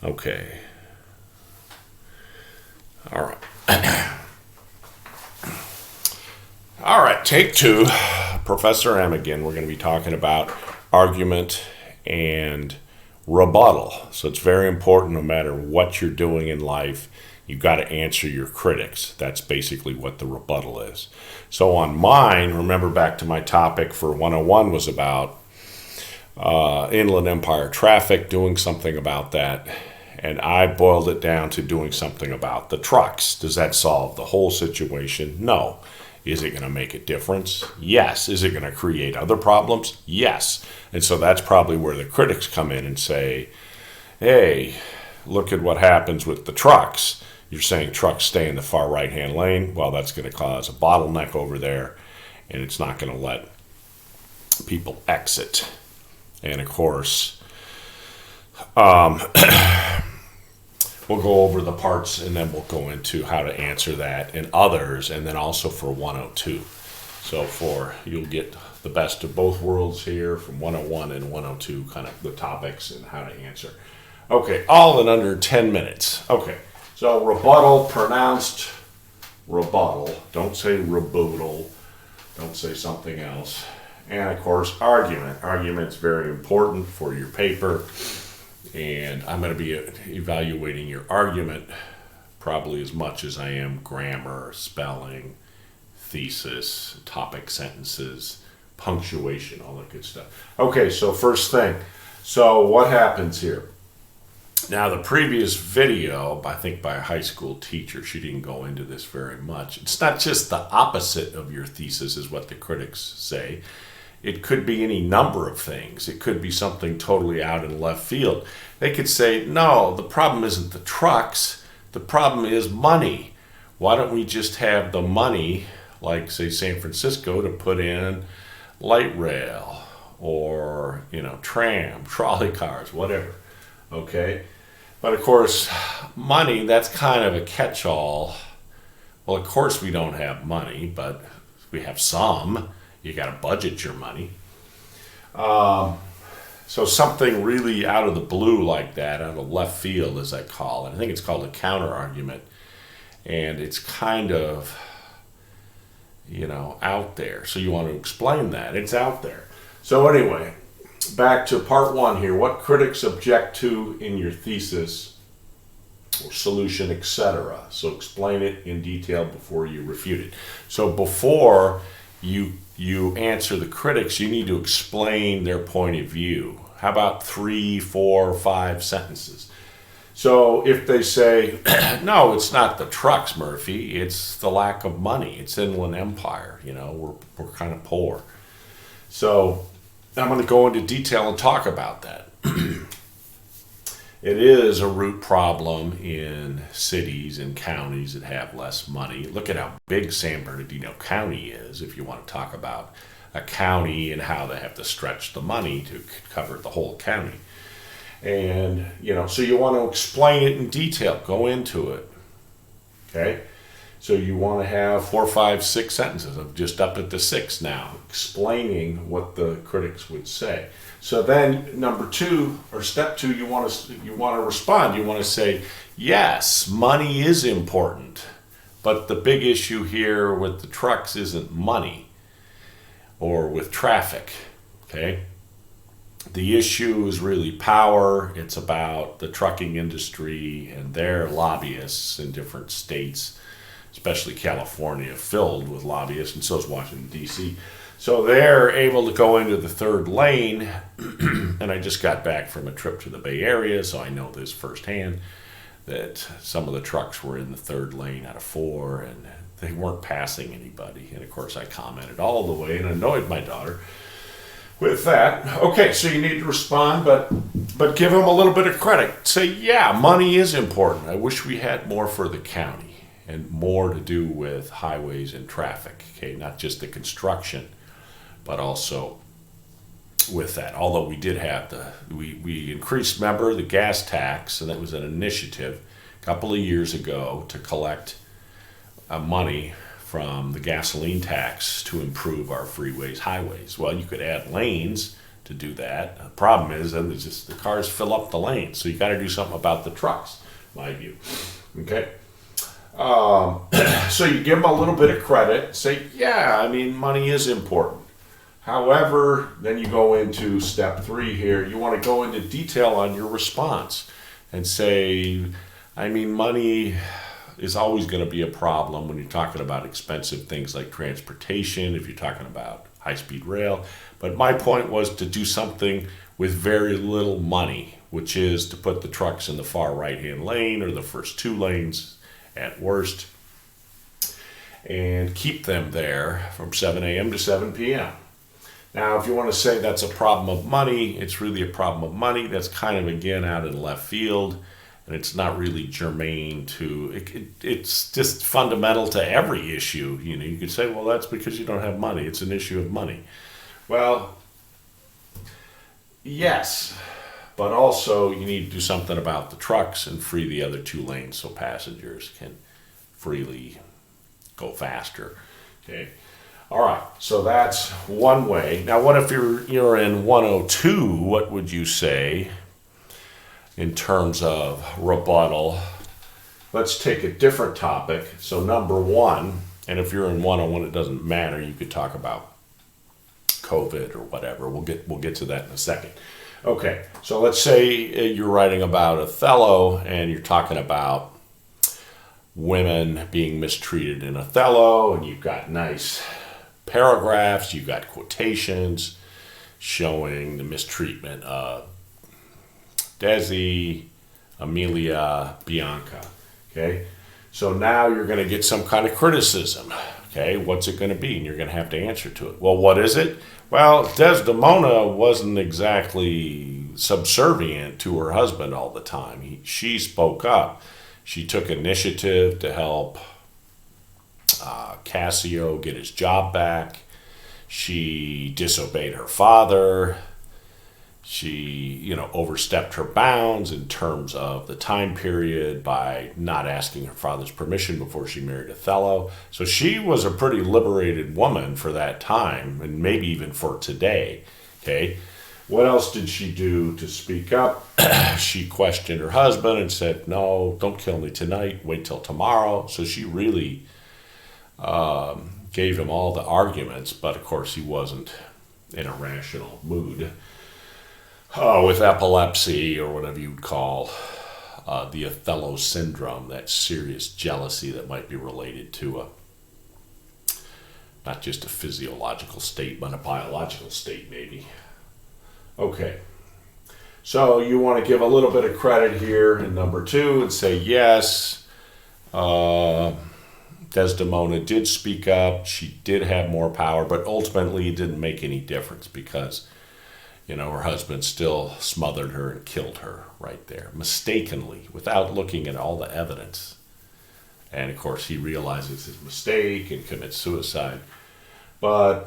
Okay. All right. All right, take two. Professor M again. We're going to be talking about argument and rebuttal. So it's very important no matter what you're doing in life, you've got to answer your critics. That's basically what the rebuttal is. So on mine, remember back to my topic for 101 was about Inland Empire traffic, doing something about that. And I boiled it down to doing something about the trucks. Does that solve the whole situation? No. Is it going to make a difference? Yes. Is it going to create other problems? Yes. And so that's probably where the critics come in and say, hey, look at what happens with the trucks. You're saying trucks stay in the far right-hand lane. Well, that's going to cause a bottleneck over there, and it's not going to let people exit. And of course, we'll go over the parts and then we'll go into how to answer that and others, and then also for 102. So you'll get the best of both worlds here from 101 and 102, kind of the topics and how to answer. Okay, all in under 10 minutes. Okay, so rebuttal, pronounced rebuttal. Don't say rebuttal. Don't say something else. And of course, argument. Argument's very important for your paper. And I'm going to be evaluating your argument probably as much as I am grammar, spelling, thesis, topic sentences, punctuation, all that good stuff. Okay, so first thing. So what happens here? Now, the previous video, I think by a high school teacher, she didn't go into this very much. It's not just the opposite of your thesis is what the critics say. It could be any number of things. It could be something totally out in left field. They could say, no, the problem isn't the trucks. The problem is money. Why don't we just have the money, like, say, San Francisco, to put in light rail or, tram, trolley cars, whatever. Okay? But, of course, money, that's kind of a catch-all. Well, of course we don't have money, but we have some. You got to budget your money. So something really out of the blue like that, out of left field, as I call it. I think it's called a counter argument. And it's kind of, out there. So you want to explain that. It's out there. So anyway, back to part one here. What critics object to in your thesis or solution, etc. So explain it in detail before you refute it. So before you answer the critics, you need to explain their point of view. How about 3, 4, 5 sentences? So if they say, no, it's not the trucks, Murphy, it's the lack of money. It's Inland Empire, we're kind of poor. So I'm going to go into detail and talk about that. It is a root problem in cities and counties that have less money. Look at how big San Bernardino County is, if you want to talk about a county and how they have to stretch the money to cover the whole county. And, so you want to explain it in detail, go into it. Okay? So you want to have 4, 5, 6 sentences. I'm just up at the 6 now, explaining what the critics would say. So then, number 2 or step 2, you want to respond. You want to say, yes, money is important, but the big issue here with the trucks isn't money, or with traffic. Okay, the issue is really power. It's about the trucking industry and their lobbyists in different states, especially California, filled with lobbyists, and so is Washington, D.C. So they're able to go into the third lane, and I just got back from a trip to the Bay Area, so I know this firsthand, that some of the trucks were in the third lane out of 4, and they weren't passing anybody. And of course I commented all the way and annoyed my daughter with that. Okay, so you need to respond, but give them a little bit of credit. Say, yeah, money is important. I wish we had more for the county and more to do with highways and traffic. Okay, not just the construction, but also with that. Although we did have we increased, remember, the gas tax, and that was an initiative a couple of years ago to collect money from the gasoline tax to improve our freeways, highways. Well, you could add lanes to do that. The problem is that it's just the cars fill up the lanes, so you got to do something about the trucks, my view. Okay. So you give them a little bit of credit, say, yeah, I mean, money is important. However, then you go into step 3 here. You want to go into detail on your response and say, I mean, money is always going to be a problem when you're talking about expensive things like transportation, if you're talking about high-speed rail. But my point was to do something with very little money, which is to put the trucks in the far right-hand lane or the first 2 lanes at worst, and keep them there from 7 a.m. to 7 p.m. Now, if you want to say that's a problem of money, it's really a problem of money. That's kind of, again, out in left field, and it's not really germane to, it's just fundamental to every issue. You know, you could say, well, that's because you don't have money. It's an issue of money. Well, yes, but also you need to do something about the trucks and free the other 2 lanes so passengers can freely go faster. Okay. All right, so that's one way. Now, what if you're in 102? What would you say in terms of rebuttal? Let's take a different topic. So number 1, and if you're in 101, it doesn't matter. You could talk about COVID or whatever. We'll get to that in a second. Okay, so let's say you're writing about Othello and you're talking about women being mistreated in Othello, and you've got nice paragraphs, you've got quotations showing the mistreatment of Desi, Amelia, Bianca. Okay, so now you're going to get some kind of criticism. Okay, what's it going to be? And you're going to have to answer to it. Well, what is it? Well, Desdemona wasn't exactly subservient to her husband all the time. She spoke up. She took initiative to help Cassio get his job back. She disobeyed her father. She, overstepped her bounds in terms of the time period by not asking her father's permission before she married Othello. So she was a pretty liberated woman for that time, and maybe even for today. Okay, what else did she do to speak up? She questioned her husband and said, "No, don't kill me tonight. Wait till tomorrow." So she really gave him all the arguments, but of course he wasn't in a rational mood. With epilepsy, or whatever you'd call the Othello syndrome, that serious jealousy that might be related to not just a physiological state, but a biological state, maybe. Okay, so you want to give a little bit of credit here in number 2 and say, yes, Desdemona did speak up, she did have more power, but ultimately it didn't make any difference because her husband still smothered her and killed her right there, mistakenly, without looking at all the evidence. And of course, he realizes his mistake and commits suicide. But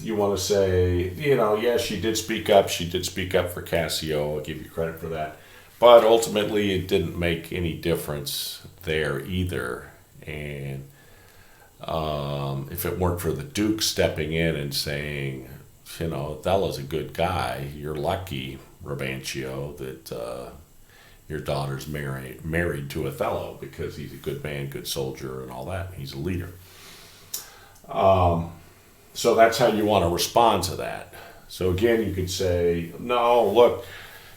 you want to say, yes, she did speak up. She did speak up for Cassio. I'll give you credit for that. But ultimately, it didn't make any difference there either. And if it weren't for the Duke stepping in and saying, Othello's a good guy. You're lucky, Rebuttal, that your daughter's married to Othello because he's a good man, good soldier, and all that. He's a leader. So that's how you want to respond to that. So again, you could say, no, look,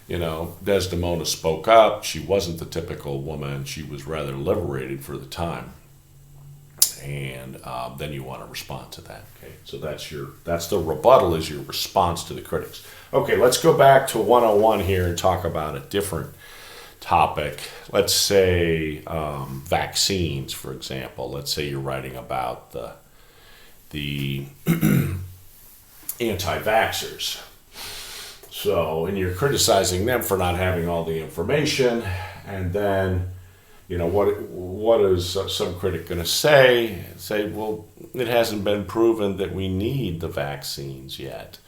Desdemona spoke up. She wasn't the typical woman. She was rather liberated for the time. And then you want to respond to that. Okay, so that's the rebuttal, is your response to the critics. Okay, let's go back to 101 here and talk about a different topic. Let's say vaccines, for example. Let's say you're writing about the anti-vaxxers. So, and you're criticizing them for not having all the information, and then what is some critic going to say? Say, well, it hasn't been proven that we need the vaccines yet,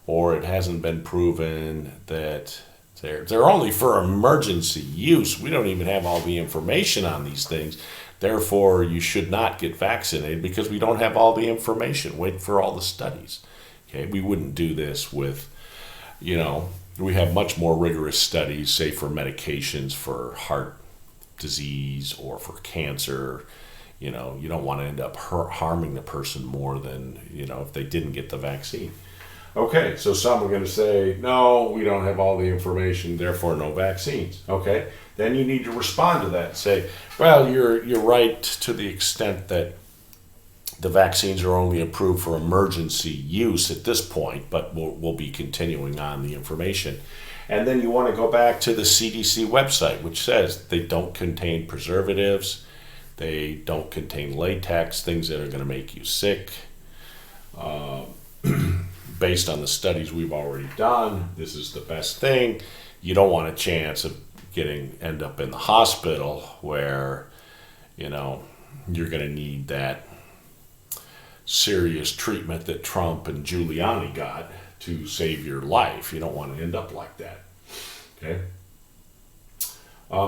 or it hasn't been proven that they're only for emergency use. We don't even have all the information on these things. Therefore, you should not get vaccinated because we don't have all the information. Wait for all the studies. Okay, we wouldn't do this with, we have much more rigorous studies, say for medications for heart disease or for cancer. You don't want to end up harming the person more than, if they didn't get the vaccine. Okay, so some are going to say, no, we don't have all the information, therefore no vaccines. Okay, then you need to respond to that and say, well, you're right to the extent that the vaccines are only approved for emergency use at this point, but we'll be continuing on the information. And then you want to go back to the CDC website, which says they don't contain preservatives, they don't contain latex, things that are going to make you sick. Based on the studies we've already done, this is the best thing. You don't want a chance of end up in the hospital where, you're going to need that serious treatment that Trump and Giuliani got to save your life. You don't want to end up like that. Okay.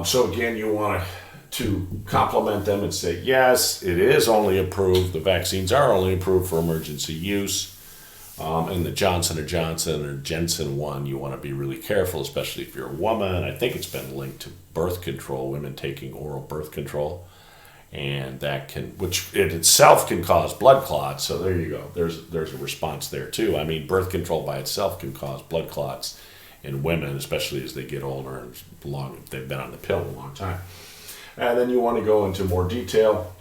So again, you want to compliment them and say, yes, it is only approved. The vaccines are only approved for emergency use. And the Johnson & Johnson or Jensen one, you want to be really careful, especially if you're a woman. I think it's been linked to birth control, women taking oral birth control. And that which in itself can cause blood clots. So there you go. There's a response there too. I mean, birth control by itself can cause blood clots in women, especially as they get older and they've been on the pill a long time. And then you want to go into more detail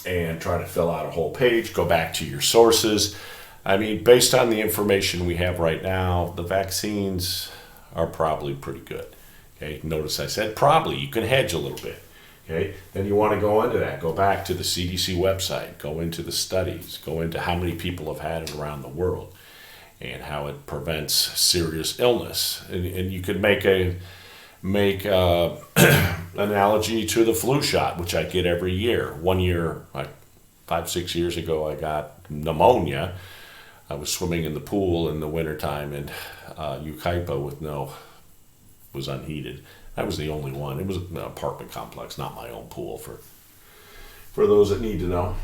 and try to fill out a whole page. Go back to your sources. I mean, based on the information we have right now, the vaccines are probably pretty good. Okay. Notice I said probably. You can hedge a little bit. Okay, then you want to go into that. Go back to the CDC website. Go into the studies. Go into how many people have had it around the world and how it prevents serious illness. And you could make analogy to the flu shot, which I get every year. One year, like 5-6 years ago, I got pneumonia. I was swimming in the pool in the wintertime in Yucaipa was unheated. I was the only one. It was an apartment complex, not my own pool, for those that need to know.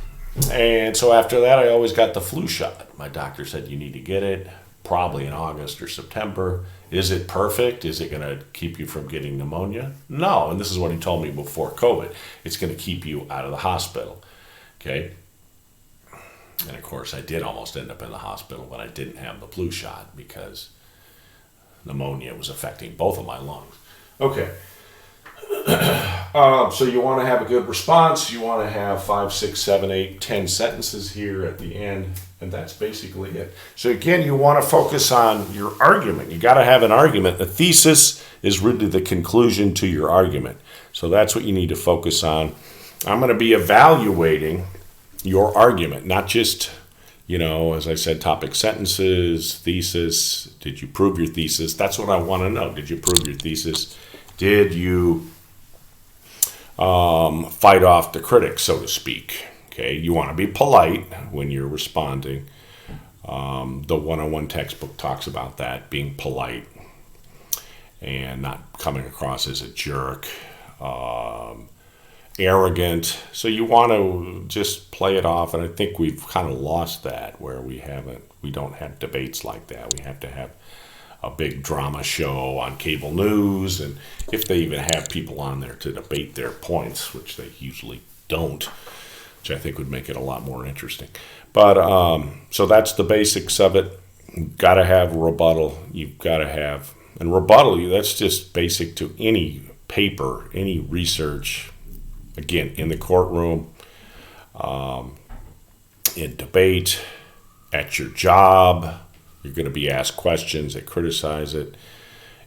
And so after that, I always got the flu shot. My doctor said you need to get it probably in August or September. Is it perfect? Is it going to keep you from getting pneumonia? No. And this is what he told me before COVID. It's going to keep you out of the hospital. Okay. And of course, I did almost end up in the hospital when I didn't have the flu shot because pneumonia was affecting both of my lungs. Okay. So you want to have a good response. You want to have 5, 6, 7, 8, 10 sentences here at the end. And that's basically it. So again, you want to focus on your argument. You got to have an argument. The thesis is really the conclusion to your argument. So that's what you need to focus on. I'm going to be evaluating your argument, not just, as I said, topic sentences, thesis. Did you prove your thesis? That's what I want to know. Did you prove your thesis? Did you fight off the critics, so to speak? Okay, you want to be polite when you're responding. The 101 textbook talks about that, being polite and not coming across as a jerk, arrogant. So you want to just play it off, and I think we've kind of lost that where we don't have debates like that. We have to have a big drama show on cable news, and if they even have people on there to debate their points, which they usually don't, which I think would make it a lot more interesting. But so that's the basics of it. You've got to have rebuttal. You've got to have, and rebuttal, that's just basic to any paper, any research, again, in the courtroom, in debate, at your job. You're going to be asked questions that criticize it,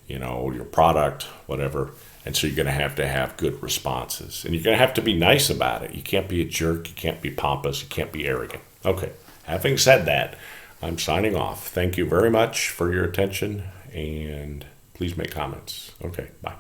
your product, whatever. And so you're going to have good responses. And you're going to have to be nice about it. You can't be a jerk. You can't be pompous. You can't be arrogant. Okay. Having said that, I'm signing off. Thank you very much for your attention. And please make comments. Okay. Bye.